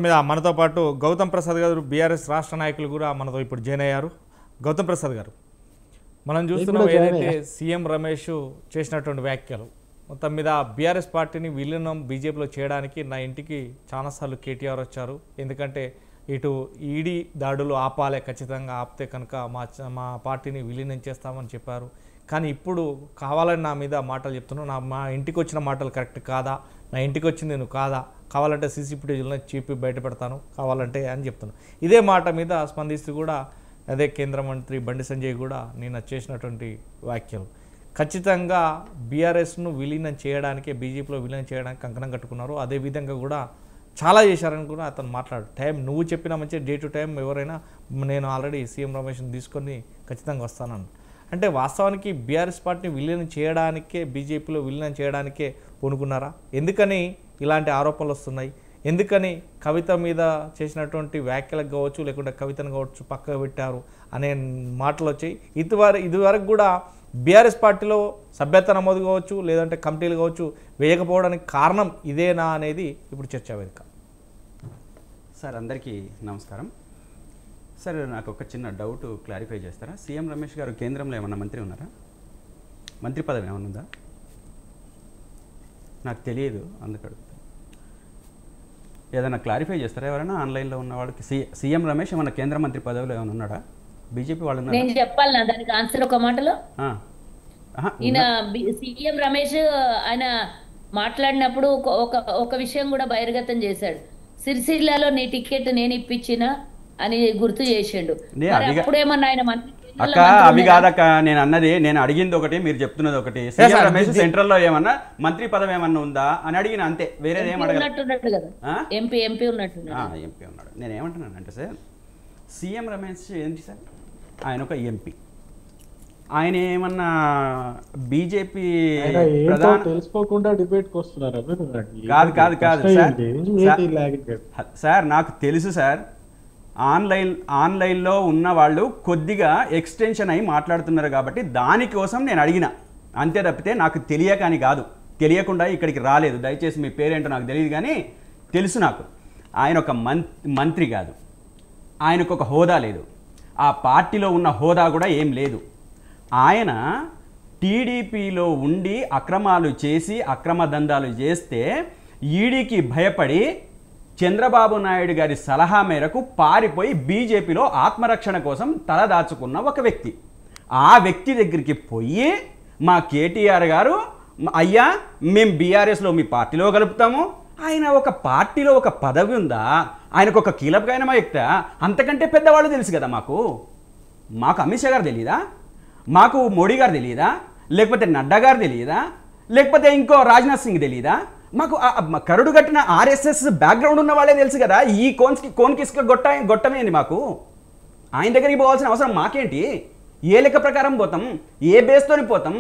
మీద మనతో పాటు గౌతమ్ ప్రసాద్ గారు బీఆర్ఎస్ రాష్ట్ర నాయకులు కూడా మనతో ఇప్పుడు జాయిన్ అయ్యారు. గౌతమ్ ప్రసాద్ గారు, మనం చూస్తున్నాం ఏదైతే సీఎం రమేష్ చేసినటువంటి వ్యాఖ్యలు మొత్తం మీద బీఆర్ఎస్ పార్టీని విలీనం బీజేపీలో చేయడానికి నా ఇంటికి చాలాసార్లు కేటీఆర్ వచ్చారు. ఎందుకంటే ఇటు ఈడీ దాడులు ఆపాలే, ఖచ్చితంగా ఆపితే కనుక మా పార్టీని విలీనం చేస్తామని చెప్పారు. కానీ ఇప్పుడు కావాలని నా మీద మాటలు చెప్తున్నాను. మా ఇంటికి వచ్చిన మాటలు కరెక్ట్ కాదా, నా ఇంటికి వచ్చింది నేను కాదా, కావాలంటే సీసీ ఫుటేజ్లో చీపి బయట పెడతాను కావాలంటే అని చెప్తున్నాను. ఇదే మాట మీద స్పందిస్తూ కూడా అదే కేంద్ర మంత్రి బండి సంజయ్ కూడా నేను చేసినటువంటి వ్యాఖ్యలు ఖచ్చితంగా బీఆర్ఎస్ను విలీనం చేయడానికే, బీజేపీలో విలీనం చేయడానికి కంకణం కట్టుకున్నారు. అదేవిధంగా కూడా చాలా చేశారని కూడా అతను మాట్లాడు. టైం నువ్వు చెప్పిన మంచి డే టు టైం ఎవరైనా నేను ఆల్రెడీ సీఎం రమేష్ని తీసుకొని ఖచ్చితంగా వస్తానని అంటే వాస్తవానికి బీఆర్ఎస్ పార్టీని విలీనం చేయడానికే, బీజేపీలో విలీనం చేయడానికే పూనుకున్నారా? ఎందుకని ఇలాంటి ఆరోపణలు వస్తున్నాయి? ఎందుకని కవిత మీద చేసినటువంటి వ్యాఖ్యలకు కావచ్చు, లేకుంటే కవితను కావచ్చు పక్కకు పెట్టారు అనే మాటలు వచ్చాయి. ఇదివరకు కూడా బీఆర్ఎస్ పార్టీలో సభ్యత నమోదు కావచ్చు, లేదంటే కమిటీలు కావచ్చు వేయకపోవడానికి కారణం ఇదేనా అనేది ఇప్పుడు చర్చా వేదిక. సార్ అందరికీ నమస్కారం. సార్ నాకు ఒక చిన్న డౌట్ క్లారిఫై చేస్తారా? సీఎం రమేష్ గారు కేంద్రంలో ఏమన్నా మంత్రి ఉన్నారా? మంత్రి పదవి ఏమన్నా ఉందా? నాకు తెలియదు, అందుకడు ఏదైనా క్లారిఫై చేస్తారా? ఎవరైనా ఆన్లైన్లో ఉన్న వాళ్ళకి సీఎం రమేష్ ఏమన్నా కేంద్ర మంత్రి పదవిలో ఏమైనా ఉన్నాడా? బీజేపీ వాళ్ళు ఉన్నారు. నేను చెప్పాలి నా దానికి ఆన్సర్ ఒక మాటలో. ఈయన సీఎం రమేష్ ఆయన మాట్లాడినప్పుడు ఒక విషయం కూడా బహిర్గతం చేశాడు. సిరిసిల్లాలో నీ టికెట్ నేను ఇప్పించిన అని గుర్తు చేసిండు. అప్పుడేమన్నా ఆయన మంత్రి అక్క అవి కాదక్క, నేను అన్నది, నేను అడిగింది ఒకటి, మీరు చెప్తున్నది ఒకటి. సీఎం రమేష్ సెంట్రల్ లో ఏమన్నా మంత్రి పదవి ఏమన్నా ఉందా అని అడిగిన, అంతే, వేరేది ఏం అడగనట్టున్నాడు కదా. ఎంపీ ఉన్నట్టున్నాడు. ఎంపీ ఉన్నాడు. నేను ఏమంటున్నాను అంటే సార్, సీఎం రమేష్ ఏంటి సార్, ఆయన ఒక ఎంపీ. ఆయన ఏమన్నా బీజేపీ తెలుసుకోకుండా డిబేట్కి వస్తున్నారు? కాదు సార్, నాకు తెలుసు సార్. ఆన్లైన్లో ఉన్న వాళ్ళు కొద్దిగా ఎక్స్టెన్షన్ అయి మాట్లాడుతున్నారు కాబట్టి దానికోసం నేను అడిగిన, అంతే తప్పితే నాకు తెలియక అని కాదు. తెలియకుండా ఇక్కడికి రాలేదు. దయచేసి మీ పేరేంటో నాకు తెలియదు, కానీ తెలుసు నాకు. ఆయన ఒక మంత్రి కాదు, ఆయనకు ఒక హోదా లేదు, ఆ పార్టీలో ఉన్న హోదా కూడా ఏం లేదు. ఆయన టీడీపీలో ఉండి అక్రమాలు చేసి అక్రమ దందాలు చేస్తే ఈడీకి భయపడి చంద్రబాబు నాయుడు గారి సలహా మేరకు పారిపోయి బీజేపీలో ఆత్మరక్షణ కోసం తలదాచుకున్న ఒక వ్యక్తి. ఆ వ్యక్తి దగ్గరికి పోయి మా కేటీఆర్ గారు, అయ్యా మేము బీఆర్ఎస్లో మీ పార్టీలో కలుపుతాము, ఆయన ఒక పార్టీలో ఒక పదవి ఉందా, ఆయనకు ఒక కీలకమైన వ్యక్తి, అంతకంటే పెద్దవాళ్ళు తెలుసు కదా మాకు. అమిత్ షా గారు తెలియదా? మాకు మోడీ గారు తెలియదా? లేకపోతే నడ్డా గారు తెలియదా? లేకపోతే ఇంకో రాజ్నాథ్ సింగ్ తెలియదా? మాకు కరుడు కట్టిన ఆర్ఎస్ఎస్ బ్యాక్గ్రౌండ్ ఉన్న వాళ్ళే తెలుసు కదా. ఈ కోన్కిస్క గొట్టమేంది మాకు? ఆయన దగ్గరికి పోవాల్సిన అవసరం మాకేంటి? ఏ లెక్క ప్రకారం పోతాం? ఏ బేస్తోని పోతాం?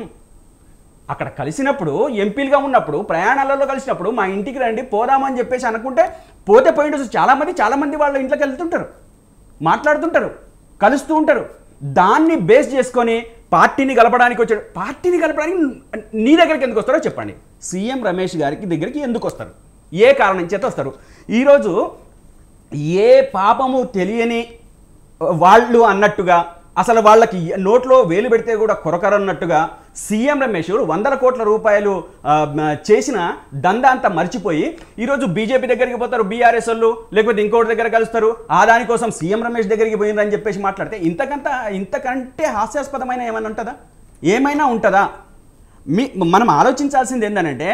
అక్కడ కలిసినప్పుడు, ఎంపీలుగా ఉన్నప్పుడు, ప్రయాణాలలో కలిసినప్పుడు మా ఇంటికి రండి పోదామని చెప్పేసి అనుకుంటే పోతే పోయిండు. చాలామంది వాళ్ళ ఇంట్లోకి వెళ్తుంటారు, మాట్లాడుతుంటారు, కలుస్తూ ఉంటారు. దాన్ని బేస్ చేసుకొని పార్టీని కలపడానికి వచ్చాడు. పార్టీని కలపడానికి నీ దగ్గరికి ఎందుకు వస్తారో చెప్పండి. సీఎం రమేష్ గారికి దగ్గరికి ఎందుకు వస్తారు? ఏ కారణం చేత వస్తారు? ఈరోజు ఏ పాపము తెలియని వాళ్ళు అన్నట్టుగా, అసలు వాళ్ళకి నోట్లో వేలు పెడితే కూడా కొరకరన్నట్టుగా సీఎం రమేష్ 100 కోట్ల రూపాయలు చేసిన దందా అంతా మర్చిపోయి ఈరోజు బీజేపీ దగ్గరికి పోతారు, బీఆర్ఎస్ వాళ్ళు, లేకపోతే ఇంకోటి దగ్గర కలుస్తారు. ఆ దానికోసం సీఎం రమేష్ దగ్గరికి పోయిందని చెప్పేసి మాట్లాడితే ఇంతకంటే హాస్యాస్పదమైన ఏమైనా ఉంటుందా? మనం ఆలోచించాల్సింది ఏంటంటే,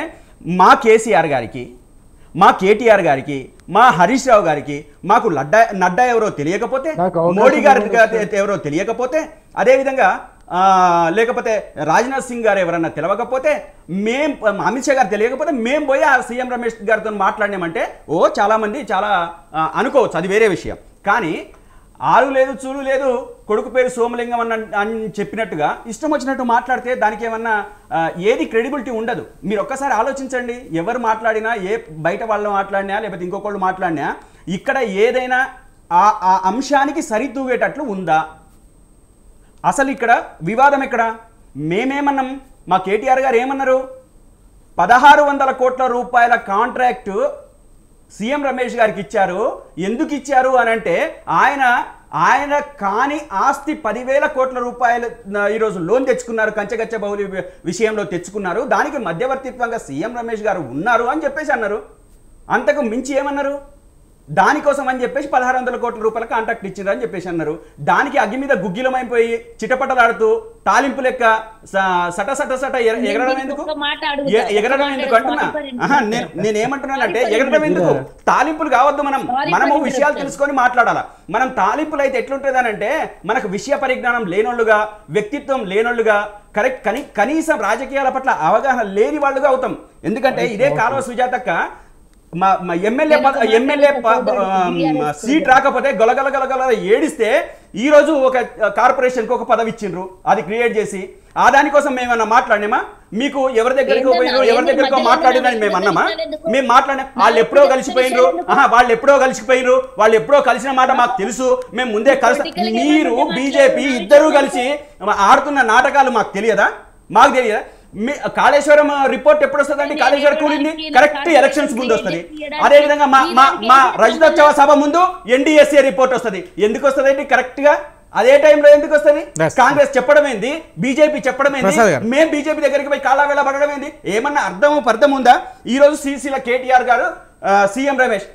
మా కేసీఆర్ గారికి, మా కేటీఆర్ గారికి, మా హరీష్ రావు గారికి, మాకు నడ్డా ఎవరో తెలియకపోతే, మోడీ గారి ఎవరో తెలియకపోతే, అదేవిధంగా లేకపోతే రాజ్నాథ్ సింగ్ గారు ఎవరన్నా తెలియకపోతే, అమిత్ షా గారు తెలియకపోతే మేము పోయి ఆ సీఎం రమేష్ గారితో మాట్లాడినామంటే చాలామంది చాలా అనుకోవచ్చు, అది వేరే విషయం. కానీ ఆలు లేదు చూలు లేదు, కొడుకు పేరు సోమలింగం అని చెప్పినట్టుగా ఇష్టం వచ్చినట్టు మాట్లాడితే దానికి ఏమన్నా ఏది క్రెడిబిలిటీ ఉండదు. మీరు ఒక్కసారి ఆలోచించండి. ఎవరు మాట్లాడినా, ఏ బయట వాళ్ళు మాట్లాడినా లేకపోతే ఇంకొకళ్ళు మాట్లాడినా, ఇక్కడ ఏదైనా ఆ అంశానికి సరితూగేటట్లు ఉందా? అసలు ఇక్కడ వివాదం ఎక్కడ? మేమేమన్నాం? మా కేటీఆర్ గారు ఏమన్నారు? 1600 కోట్ల రూపాయల కాంట్రాక్టు సీఎం రమేష్ గారికి ఇచ్చారు. ఎందుకు ఇచ్చారు అని అంటే ఆయన కాని ఆస్తి 10,000 కోట్ల రూపాయలు ఈరోజు లోన్ తెచ్చుకున్నారు, కంచగచ్చ బౌలి విషయంలో తెచ్చుకున్నారు. దానికి మధ్యవర్తిత్వంగా సీఎం రమేష్ గారు ఉన్నారు అని చెప్పేసి అన్నారు. అంతకు మించి ఏమన్నారు? దానికోసం అని చెప్పేసి 1,600 కోట్ల రూపాయల కాంట్రాక్ట్ ఇచ్చిండ్రు అని చెప్పేసి అన్నారు. దానికి అగ్గి మీద గుగ్గిలమైపోయి చిటపటలాడుతూ తాలింపు లెక్క సట ఎగరడం ఎందుకు? ఎగరడం ఎందుకు అంటున్నా? నేనేమంటున్నానంటే ఎగరడం ఎందుకు? తాలింపులు కావద్దు. మనము విషయాలు తెలుసుకొని మాట్లాడాలా. మనం తాలింపులు అయితే ఎట్లుంటుందనంటే మనకు విషయ పరిజ్ఞానం లేనోళ్ళుగా, వ్యక్తిత్వం లేనోళ్ళుగా, కనీసం రాజకీయాల పట్ల అవగాహన లేని వాళ్ళుగా అవుతాం. ఎందుకంటే ఇదే కాలువ సుజాతక్క ఎమ్మెల్యే సీట్ రాకపోతే గొలగల ఏడిస్తే ఈ రోజు ఒక కార్పొరేషన్కి ఒక పదవి ఇచ్చిండ్రు, అది క్రియేట్ చేసి. ఆ దానికోసం మేమన్నా మాట్లాడినామా? మీకు ఎవరి దగ్గరికి పోయినరు, ఎవరి దగ్గరకో మాట్లాడినని మేము అన్నామా? మేము మాట్లాడినా వాళ్ళు ఎప్పుడో కలిసిపోయినరు, వాళ్ళు ఎప్పుడో కలిసిన మాట మాకు తెలుసు. మేము ముందే మీరు బీజేపీ ఇద్దరూ కలిసి ఆడుతున్న నాటకాలు మాకు తెలియదా? మాకు తెలియదా? కాళేశ్వరం రిపోర్ట్ ఎప్పుడు వస్తుందండి? కాళేశ్వరం కూలింది కరెక్ట్ ఎలక్షన్స్ ముందు వస్తుంది. అదే విధంగా మా రజతోత్సవ సభ ముందు ఎన్డీఎస్ఏ రిపోర్ట్ వస్తుంది. ఎందుకు వస్తుంది కరెక్ట్ గా? అదే టైంలో ఎందుకు వస్తుంది? కాంగ్రెస్ చెప్పడం ఏంది, బీజేపీ చెప్పడం ఏంది, మేము బీజేపీ దగ్గరికి పోయి కాలావేళ పడడం ఏంది? ఏమన్నా అర్థం ఉందా? ఈ రోజు సిసిల కేటీఆర్ గారు, సీఎం రమేష్,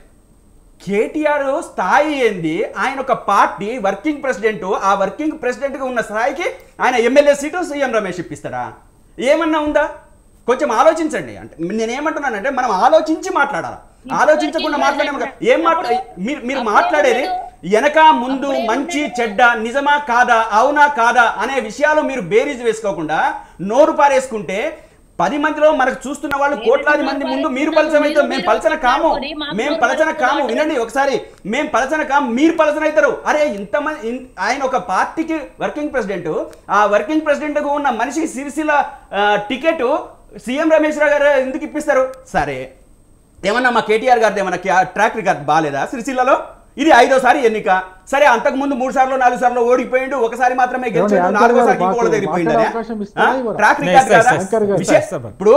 కేటీఆర్ స్థాయి ఏంది? ఆయన ఒక పార్టీ వర్కింగ్ ప్రెసిడెంట్, ఆ వర్కింగ్ ప్రెసిడెంట్ గా ఉన్న స్థాయికి ఆయన ఎమ్మెల్యే సీటు సీఎం రమేష్ ఇప్పిస్తారా? ఏమన్నా ఉందా? కొంచెం ఆలోచించండి. అంటే నేనేమంటున్నానంటే మనం ఆలోచించి మాట్లాడాలి. ఆలోచించకుండా మీరు మాట్లాడేది వెనక ముందు మంచి చెడ్డ, నిజమా కాదా, అవునా కాదా అనే విషయాలు మీరు బేరీజ్ వేసుకోకుండా నోరు పారేసుకుంటే 10 మందిలో మనకు చూస్తున్న వాళ్ళు కోట్లాది మంది ముందు మీరు పలచనైతే మేము పలచన కాము. వినండి ఒకసారి, మేము పలచన కాము, మీరు పలచన అవుతారు. అరే ఇంతమంది, ఆయన ఒక పార్టీకి వర్కింగ్ ప్రెసిడెంట్, ఆ వర్కింగ్ ప్రెసిడెంట్ గా ఉన్న మనిషికి సిరిసిల్ల టికెట్ సీఎం రమేష్ రావు గారు ఎందుకు ఇప్పిస్తారు? సరే, ఏమన్నా మా కేటీఆర్ గారిది ఏమన్నా ట్రాక్ రికార్డ్ బాగాలేదా సిరిసిల్లలో? ఇది 5వ సారి ఎన్నిక. సరే, అంతకు ముందు 3 సార్లు 4 సార్లు ఓడిపోయిండు, ఒకసారి మాత్రమే గెలిచాడు, 4వసారికి ఇంకోళ్ళ దగ్గరికి పోయిండు. ట్రాక్ రికార్డ్ ఇప్పుడు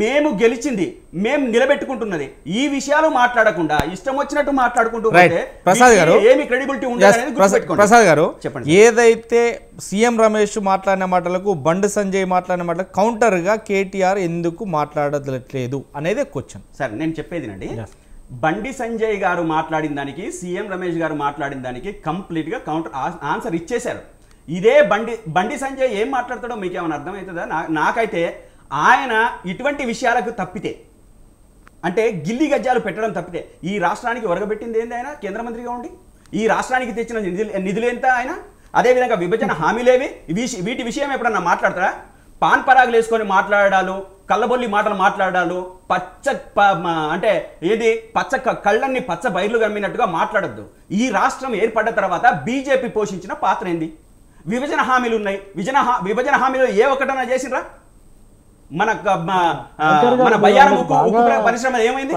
మేము గెలిచింది, మేము నిలబెట్టుకుంటున్నది, ఈ విషయాలు మాట్లాడకుండా ఇష్టం వచ్చినట్టు మాట్లాడుకుంటూ ఏమి క్రెడిబిలిటీ ఉండదు. ప్రసాద్ గారు చెప్పండి, ఏదైతే సీఎం రమేష్ మాట్లాడిన మాటలకు బండి సంజయ్ మాట్లాడిన మాటలకు కౌంటర్ గా కేటీఆర్ ఎందుకు మాట్లాడట్లేదు అనేది క్వశ్చన్. సరే, నేను చెప్పేదినండి, బండి సంజయ్ గారు మాట్లాడిన దానికి సీఎం రమేష్ గారు మాట్లాడిన దానికి కంప్లీట్గా కౌంటర్ ఆన్సర్ ఇచ్చేశారు. ఇదే బండి సంజయ్ ఏం మాట్లాడతాడో మీకు ఏమైనా అర్థమవుతుందా? నాకైతే ఆయన ఇటువంటి విషయాలకు తప్పితే, అంటే గిల్లి గజ్జాలు పెట్టడం తప్పితే, ఈ రాష్ట్రానికి ఒరగబెట్టింది ఏంది ఆయన కేంద్ర మంత్రిగా ఉండి? ఈ రాష్ట్రానికి తెచ్చిన నిధులు ఎంత ఆయన? అదేవిధంగా విభజన హామీలేవి? వీటి విషయం ఎప్పుడన్నా మాట్లాడతారా? పాన్ పరాగులు వేసుకొని మాట్లాడాలు, కళ్ళబొల్లి మాటలు మాట్లాడాలు, అంటే ఏది కళ్ళన్ని పచ్చ బయర్లు కమ్మినట్టుగా మాట్లాడద్దు. ఈ రాష్ట్రం ఏర్పడ్డ తర్వాత బీజేపీ పోషించిన పాత్ర ఏంది? విభజన హామీలు ఉన్నాయి, విభజన హామీలు ఏ ఒక్కటన్నా చేసిరా? మన బయ్యారం ఉక్కు పరిశ్రమ ఏమైంది?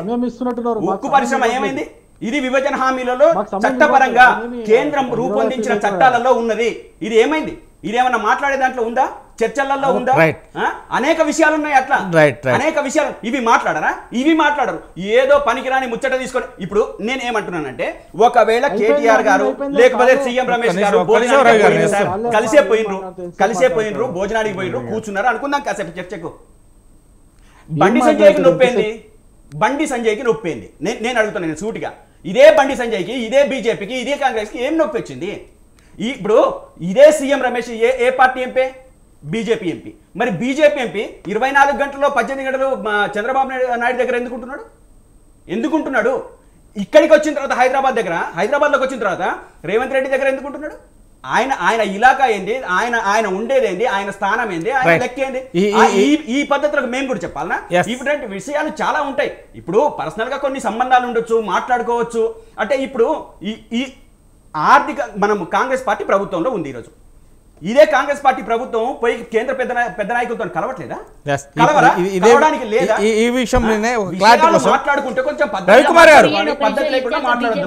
ఉక్కు పరిశ్రమ ఏమైంది? ఇది విభజన హామీలలో చట్టపరంగా కేంద్రం రూపొందించిన చట్టాలలో ఉన్నది. ఇది ఏమైంది? ఇదేమన్నా మాట్లాడే దాంట్లో ఉందా? చర్చలలో ఉందా? అనేక విషయాలు ఉన్నాయి. అట్లా అనేక విషయాలు ఇవి మాట్లాడరు. ఏదో పనికిరాని ముచ్చట తీసుకొని. ఇప్పుడు నేను ఏమంటున్నానంటే, ఒకవేళ కేటీఆర్ గారు లేకపోతే సీఎం రమేష్ గారు కలిసే పోయినరు, భోజనానికి పోయినరు, కూర్చున్నారు అనుకుందాం కాసేపు చర్చకు. బండి సంజయ్కి నొప్పింది. నేను అడుగుతున్నాను సూటిగా, ఇదే బండి సంజయ్కి, ఇదే బీజేపీకి, ఇదే కాంగ్రెస్కి ఏం నొప్పి వచ్చింది? ఇప్పుడు ఇదే సీఎం రమేష్ ఏ పార్టీ ఎంపీ? BJP MP. మరి బీజేపీ ఎంపీ 24 గంటల్లో 18 గంటలు చంద్రబాబు నాయుడు దగ్గర ఎందుకుంటున్నాడు? ఇక్కడికి వచ్చిన తర్వాత హైదరాబాద్లోకి వచ్చిన తర్వాత రేవంత్ రెడ్డి దగ్గర ఎందుకుంటున్నాడు? ఆయన ఇలాకా ఏంది, ఆయన ఉండేదేంది, ఆయన స్థానం ఏంది, ఆయన లెక్క ఏంది? ఈ పద్ధతులకు మేము కూడా చెప్పాలనా? ఇటువంటి విషయాలు చాలా ఉంటాయి. ఇప్పుడు పర్సనల్ గా కొన్ని సంబంధాలు ఉండొచ్చు, మాట్లాడుకోవచ్చు. అంటే ఇప్పుడు ఈ ఆర్థిక మనం కాంగ్రెస్ పార్టీ ప్రభుత్వంలో ఉంది ఈరోజు. ఇదే కాంగ్రెస్ పార్టీ ప్రభుత్వం పోయి కేంద్ర పెద్ద నాయకులతో కలవట్లేదా? కలవడానికి లేదా? ఈ విషయం మాట్లాడుకుంటే కొంచెం పద్ధతి లేకుండా మాట్లాడదు.